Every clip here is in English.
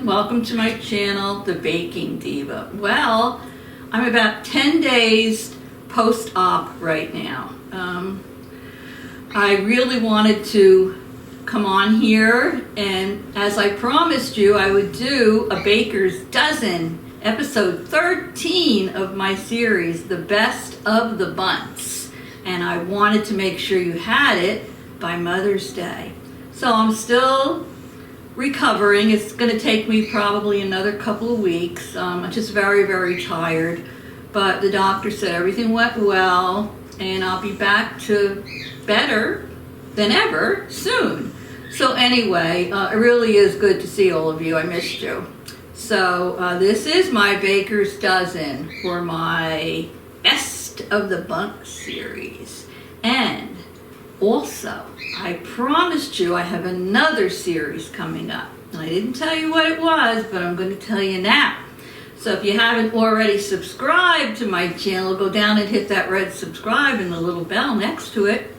welcome to my channel, The Baking Diva. Well, I'm about 10 days post-op right now. I really wanted to come on here, and as I promised you, I would do a Baker's Dozen, episode 13 of my series, The Best of the Bundts. And I wanted to make sure you had it by Mother's Day. So I'm still recovering. It's going to take me probably another couple of weeks. I'm just very, very tired. But the doctor said everything went well, and I'll be back to better than ever soon. So anyway, it really is good to see all of you. I missed you. So this is my Baker's Dozen for my Best of the Bundt series. And also, I promised you I have another series coming up. I didn't tell you what it was, but I'm going to tell you now. So if you haven't already subscribed to my channel, go down and hit that red subscribe and the little bell next to it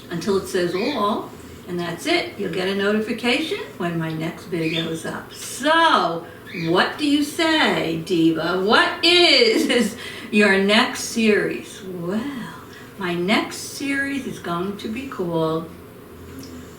until it says all, and that's it. You'll get a notification when my next video is up. So, what do you say, Diva? What is your next series? Well, my next series is going to be called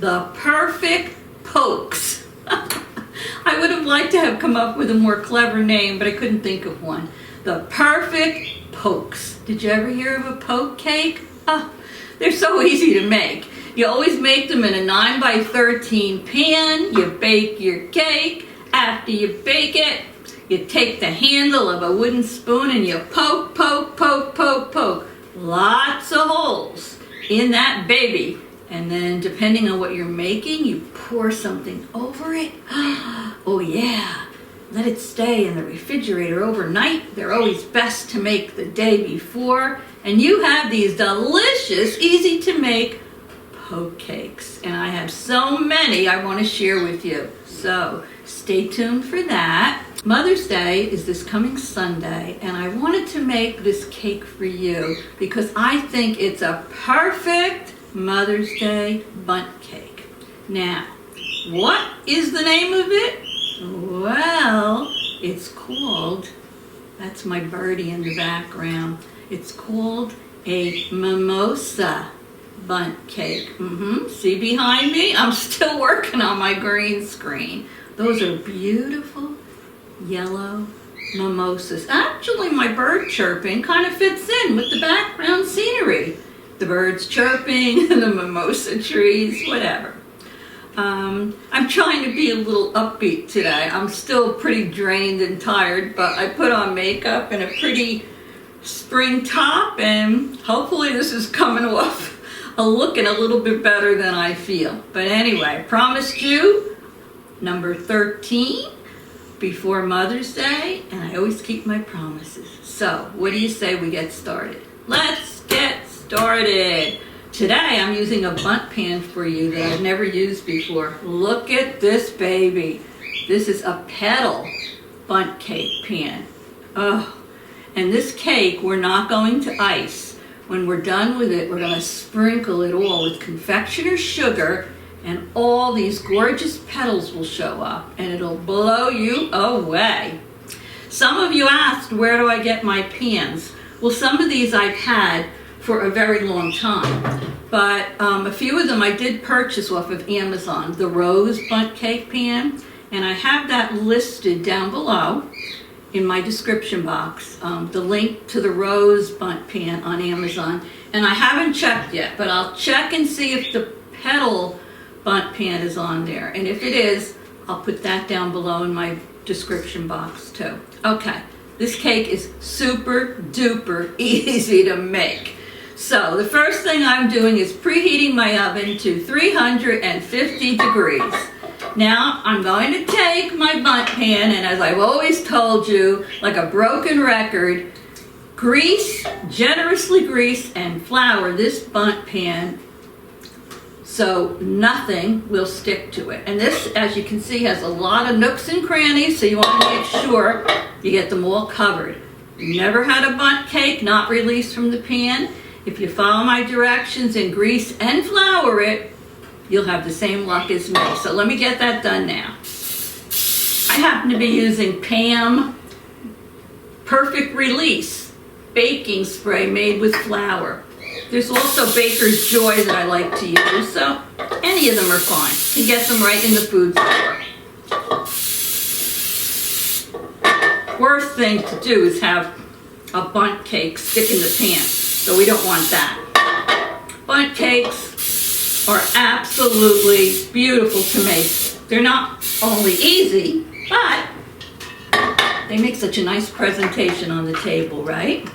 The Perfect Pokes. I would have liked to have come up with a more clever name, but I couldn't think of one. The Perfect Pokes. Did you ever hear of a poke cake? Oh, they're so easy to make. You always make them in a 9x13 pan. You bake your cake. After you bake it, you take the handle of a wooden spoon and you poke, poke, poke, poke, poke. Lots of holes in that baby. And then depending on what you're making, you pour something over it. Oh yeah, let it stay in the refrigerator overnight. They're always best to make the day before. And you have these delicious, easy to make poke cakes. And I have so many I want to share with you. So stay tuned for that. Mother's Day is this coming Sunday, and I wanted to make this cake for you because I think it's a perfect Mother's Day Bundt cake. Now, what is the name of it? Well, it's called, that's my birdie in the background, it's called a Mimosa Bundt Cake. See behind me? I'm still working on my green screen. Those are beautiful yellow mimosas. Actually, my bird chirping kind of fits in with the background scenery. The birds chirping, the mimosa trees, whatever. I'm trying to be a little upbeat today. I'm still pretty drained and tired, but I put on makeup and a pretty spring top, and hopefully this is coming off looking a little bit better than I feel. But anyway, I promised you number 13 before Mother's Day, and I always keep my promises. So, what do you say we get started? Let's get started. Today, I'm using a Bundt Pan for you that I've never used before. Look at this baby. This is a Petal Bundt Cake pan. Oh, and this cake we're not going to ice. When we're done with it, we're going to sprinkle it all with confectioner's sugar, and all these gorgeous petals will show up, and it'll blow you away. Some of you asked, where do I get my pans? Well, some of these I've had for a very long time, but a few of them I did purchase off of Amazon. The Rose Bundt Cake pan, and I have that listed down below in my description box, the link to the Rose Bundt Pan on Amazon. And I haven't checked yet, but I'll check and see if the Petal Bundt Pan is on there. And if it is, I'll put that down below in my description box too. Okay, this cake is super duper easy to make. So the first thing I'm doing is preheating my oven to 350 degrees. Now I'm going to take my Bundt Pan, and as I've always told you, like a broken record, grease, generously grease and flour this Bundt Pan so nothing will stick to it. And this, as you can see, has a lot of nooks and crannies, so you want to make sure you get them all covered. Never had a Bundt cake not released from the pan. If you follow my directions and grease and flour it, you'll have the same luck as me. So let me get that done now. I happen to be using Pam Perfect Release baking spray made with flour. There's also Baker's Joy that I like to use, so any of them are fine. You can get them right in the food store. Worst thing to do is have a bundt cake stick in the pan, so we don't want that. Bundt cakes are absolutely beautiful to make. They're not only easy, but they make such a nice presentation on the table, right?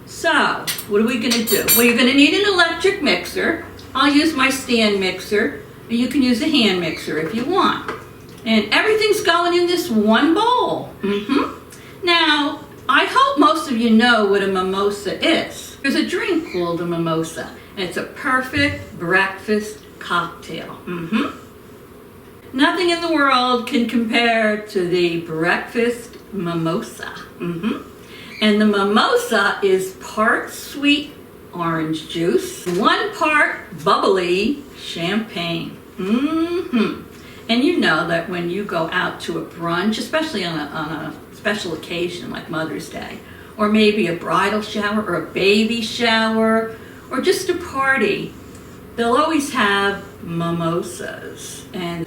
So, what are we going to do? Well, you're going to need an electric mixer. I'll use my stand mixer, and you can use a hand mixer if you want. And everything's going in this one bowl. Now, I hope most of you know what a mimosa is. There's a drink called a mimosa, and it's a perfect breakfast cocktail. Nothing in the world can compare to the breakfast mimosa. And the mimosa is part sweet orange juice, 1 part bubbly champagne. And you know that when you go out to a brunch, especially on a special occasion like Mother's Day, or maybe a bridal shower or a baby shower, or just a party, they'll always have mimosas. And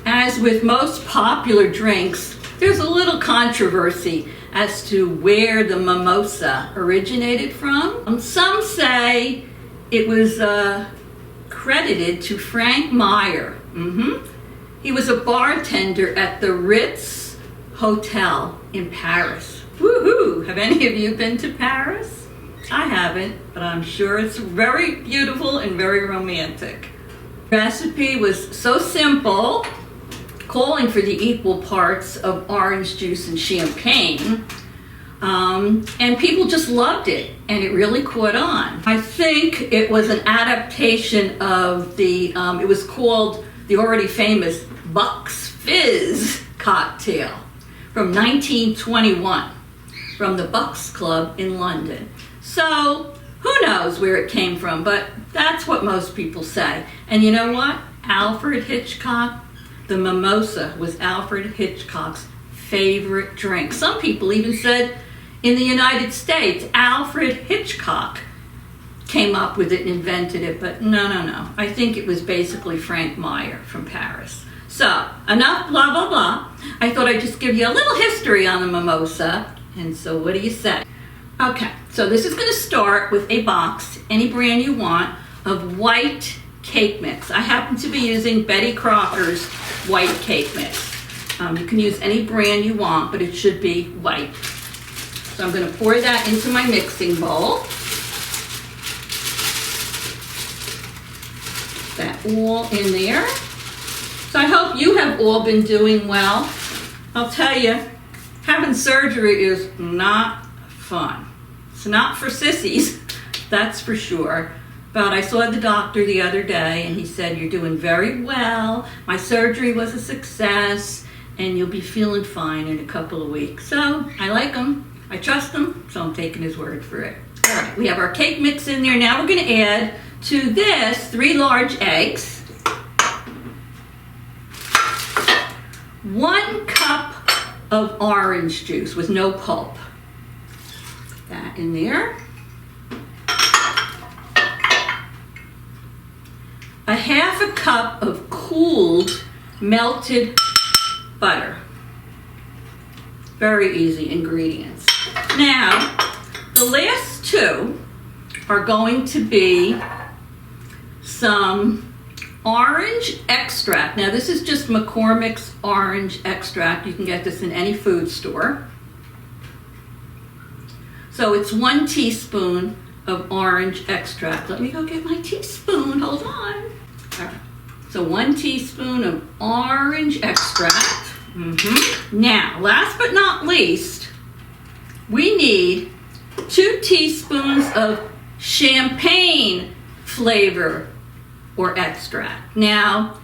as with most popular drinks, there's a little controversy as to where the mimosa originated from. Some say it was credited to Frank Meyer. He was a bartender at the Ritz Hotel in Paris. Woohoo! Have any of you been to Paris? I haven't, but I'm sure it's very beautiful and very romantic. The recipe was so simple, calling for the equal parts of orange juice and champagne, and people just loved it, and it really caught on. I think it was an adaptation of it was called the already famous Buck's Fizz cocktail from 1921 from the Bucks Club in London. So who knows where it came from, but that's what most people say. And you know what? Alfred Hitchcock, the mimosa was Alfred Hitchcock's favorite drink. Some people even said in the United States, Alfred Hitchcock came up with it and invented it, but no. I think it was basically Frank Meyer from Paris. So, enough blah, blah, blah. I thought I'd just give you a little history on the mimosa, and so what do you say? Okay, so this is going to start with a box, any brand you want, of white cake mix. I happen to be using Betty Crocker's white cake mix. You can use any brand you want, but it should be white. So I'm going to pour that into my mixing bowl. That all in there. So I hope you have all been doing well. I'll tell you, having surgery is not fun. It's not for sissies, that's for sure. But I saw the doctor the other day and he said, "You're doing very well. My surgery was a success and you'll be feeling fine in a couple of weeks." So I like him. I trust him, so I'm taking his word for it. All right, we have our cake mix in there. Now we're going to add to this 3 large eggs, 1 cup of orange juice with no pulp. That in there. A 1/2 cup of cooled melted butter. Very easy ingredients. Now, the last 2 are going to be some orange extract. Now, this is just McCormick's orange extract. You can get this in any food store. So it's 1 teaspoon of orange extract. Let me go get my teaspoon. Hold on. All right. So 1 teaspoon of orange extract. Now, last but not least, we need 2 teaspoons of champagne flavor or extract. Now,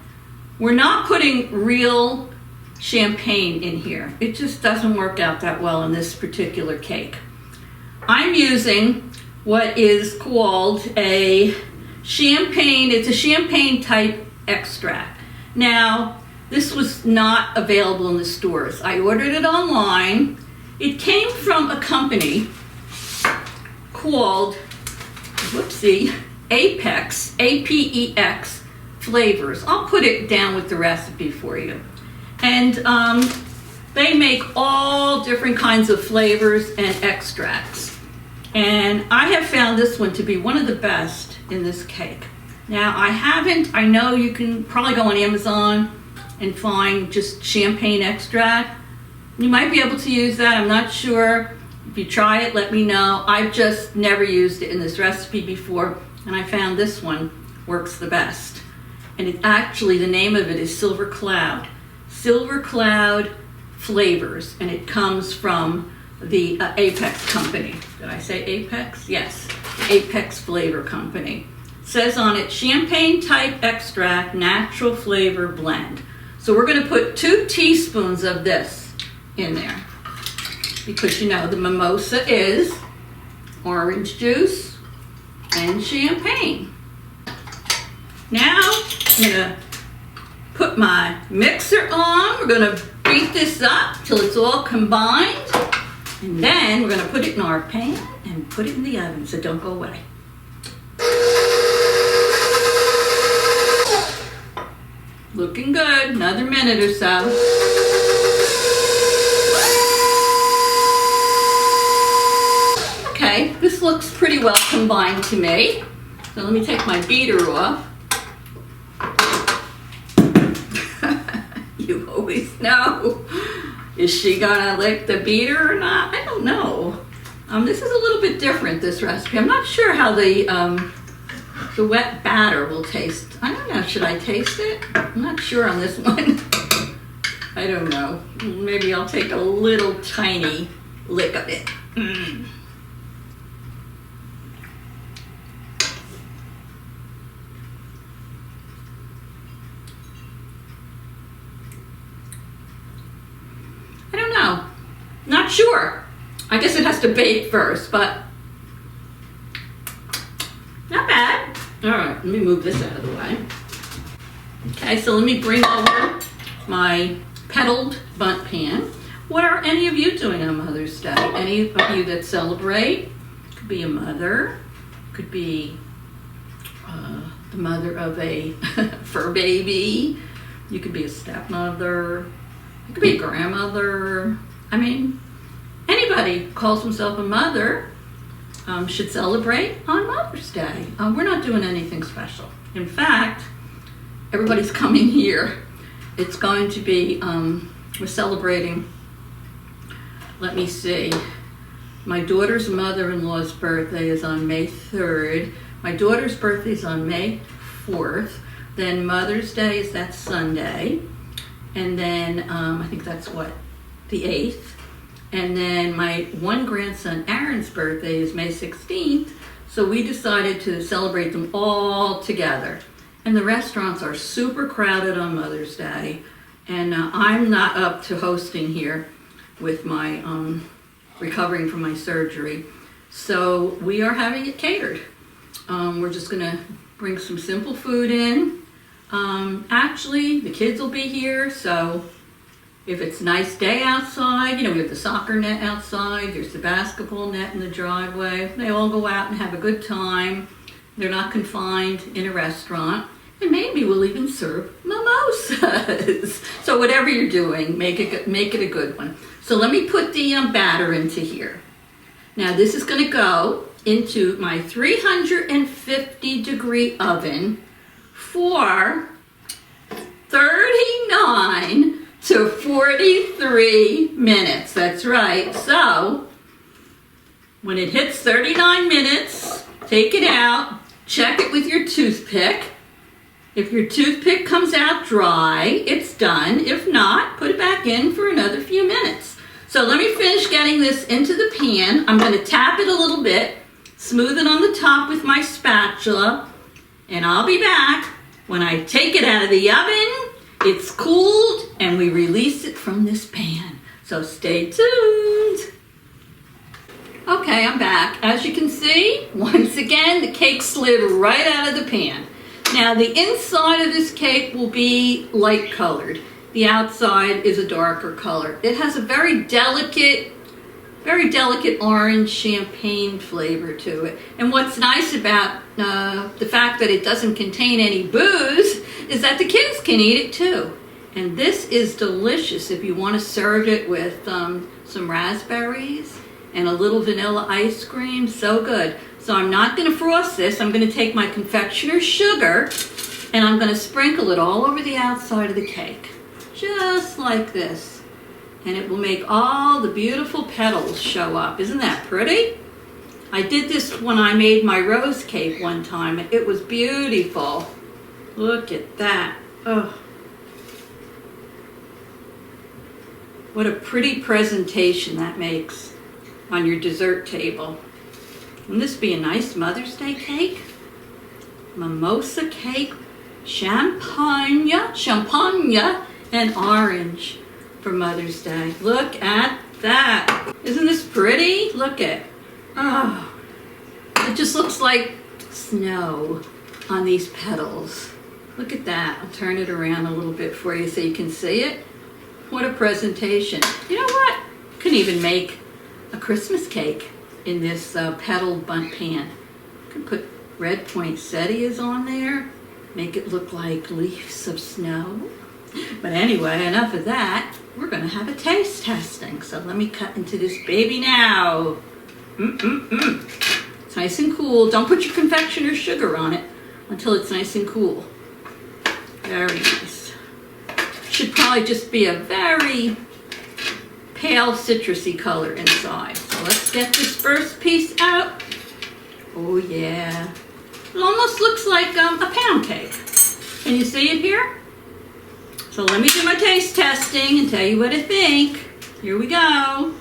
we're not putting real champagne in here. It just doesn't work out that well in this particular cake. I'm using what is called a champagne, it's a champagne type extract. Now, This was not available in the stores. I ordered it online. It came from a company called, whoopsie, Apex, A-P-E-X Flavors. I'll put it down with the recipe for you. And they make all different kinds of flavors and extracts. And I have found this one to be one of the best in this cake. Now, I know you can probably go on Amazon and find just champagne extract. You might be able to use that, I'm not sure. If you try it, let me know. I've just never used it in this recipe before, and I found this one works the best. And it actually, the name of it is Silver Cloud. Silver Cloud Flavors, and it comes from the Apex company. Did I say Apex? Yes, Apex Flavor Company. It says on it, champagne type extract, natural flavor blend. So we're gonna put 2 teaspoons of this in there, because you know the mimosa is orange juice and champagne. Now I'm gonna put my mixer on. We're gonna beat this up till it's all combined, and then we're gonna put it in our pan and put it in the oven, so don't go away. Looking good, another minute or so. Okay, this looks pretty well combined to me. So let me take my beater off. You always know. Is she gonna lick the beater or not? I don't know. This is a little bit different, this recipe. I'm not sure how the wet batter will taste. I don't know, should I taste it? I'm not sure on this one. I don't know. Maybe I'll take a little tiny lick of it. I don't know. Not sure. I guess it has to bake first, but not bad. All right, let me move this out of the way. Okay, so let me bring over my Petal Bundt Pan. What are any of you doing on Mother's Day? Any of you that celebrate? Could be a mother, could be the mother of a fur baby. You could be a stepmother. You could be a grandmother. I mean, anybody who calls himself a mother should celebrate on Mother's Day. We're not doing anything special. In fact, everybody's coming here. It's going to be, we're celebrating, let me see, my daughter's mother-in-law's birthday is on May 3rd. My daughter's birthday is on May 4th. Then Mother's Day is that Sunday. And then I think that's what, the 8th. And then my one grandson, Aaron's birthday is May 16th. So we decided to celebrate them all together. And the restaurants are super crowded on Mother's Day. And I'm not up to hosting here with my recovering from my surgery. So we are having it catered. We're just gonna bring some simple food in. Actually, the kids will be here, so if it's a nice day outside, you know, we have the soccer net outside, there's the basketball net in the driveway. They all go out and have a good time. They're not confined in a restaurant. And maybe we'll even serve mimosas. So whatever you're doing, make it a good one. So let me put the batter into here. Now this is gonna go into my 350 degree oven for 39 to 43 minutes. That's right. So when it hits 39 minutes, take it out, check it with your toothpick. If your toothpick comes out dry, it's done. If not, put it back in for another few minutes. So let me finish getting this into the pan. I'm going to tap it a little bit, smooth it on the top with my spatula, and I'll be back when I take it out of the oven. It's cooled, and we release it from this pan. So stay tuned. Okay, I'm back. As you can see, once again, the cake slid right out of the pan. Now, the inside of this cake will be light colored. the outside is a darker color. It has a very delicate orange champagne flavor to it. And what's nice about the fact that it doesn't contain any booze is that the kids can eat it too. And this is delicious if you want to serve it with some raspberries and a little vanilla ice cream. So good. So I'm not going to frost this. I'm going to take my confectioner's sugar and I'm going to sprinkle it all over the outside of the cake. Just like this. And it will make all the beautiful petals show up. Isn't that pretty? I did this when I made my rose cake one time. It was beautiful. Look at that. Oh. What a pretty presentation that makes on your dessert table. Wouldn't this be a nice Mother's Day cake? Mimosa cake, champagne, and orange for Mother's Day. Look at that. Isn't this pretty? Look at, oh, it just looks like snow on these petals. Look at that. I'll turn it around a little bit for you so you can see it. What a presentation. You know what? You can even make a Christmas cake in this Petal Bundt Pan. You can put red poinsettias on there, make it look like leaves of snow. But anyway, enough of that. We're going to have a taste testing. So let me cut into this baby now. It's nice and cool. Don't put your confectioner's sugar on it until it's nice and cool. Very nice. Should probably just be a very pale citrusy color inside. So let's get this first piece out. Oh yeah. It almost looks like a pound cake. Can you see it here? So let me do my taste testing and tell you what I think. Here we go.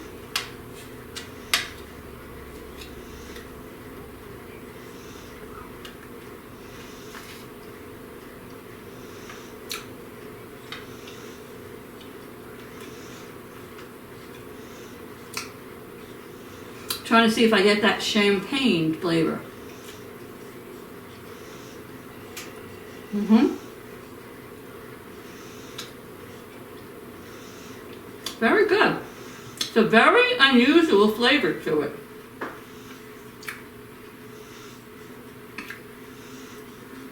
Trying to see if I get that champagne flavor. Very good. It's a very unusual flavor to it.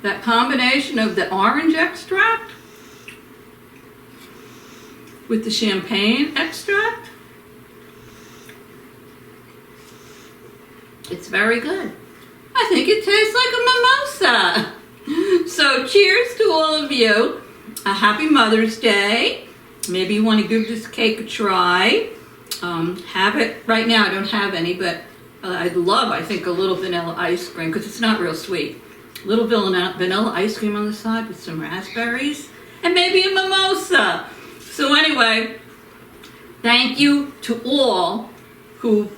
That combination of the orange extract with the champagne extract, it's very good. I think it tastes like a mimosa. So cheers to all of you. A happy Mother's Day. Maybe you want to give this cake a try. Have it, right now I don't have any, but I'd love, I think, a little vanilla ice cream because it's not real sweet. A little vanilla ice cream on the side with some raspberries and maybe a mimosa. So anyway, thank you to all who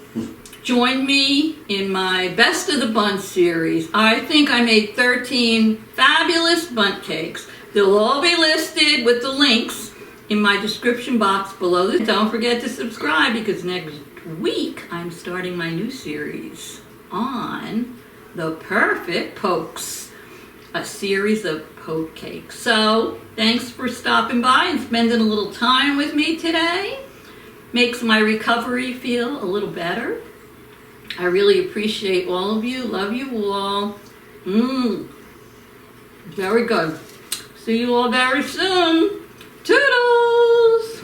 joined me in my Best of the Bundt series. I think I made 13 fabulous Bundt cakes. They'll all be listed with the links in my description box below. Don't forget to subscribe because next week I'm starting my new series on the perfect pokes, a series of poke cakes. So thanks for stopping by and spending a little time with me today. Makes my recovery feel a little better. I really appreciate all of you. Love you all. Very good. See you all very soon. Toodles!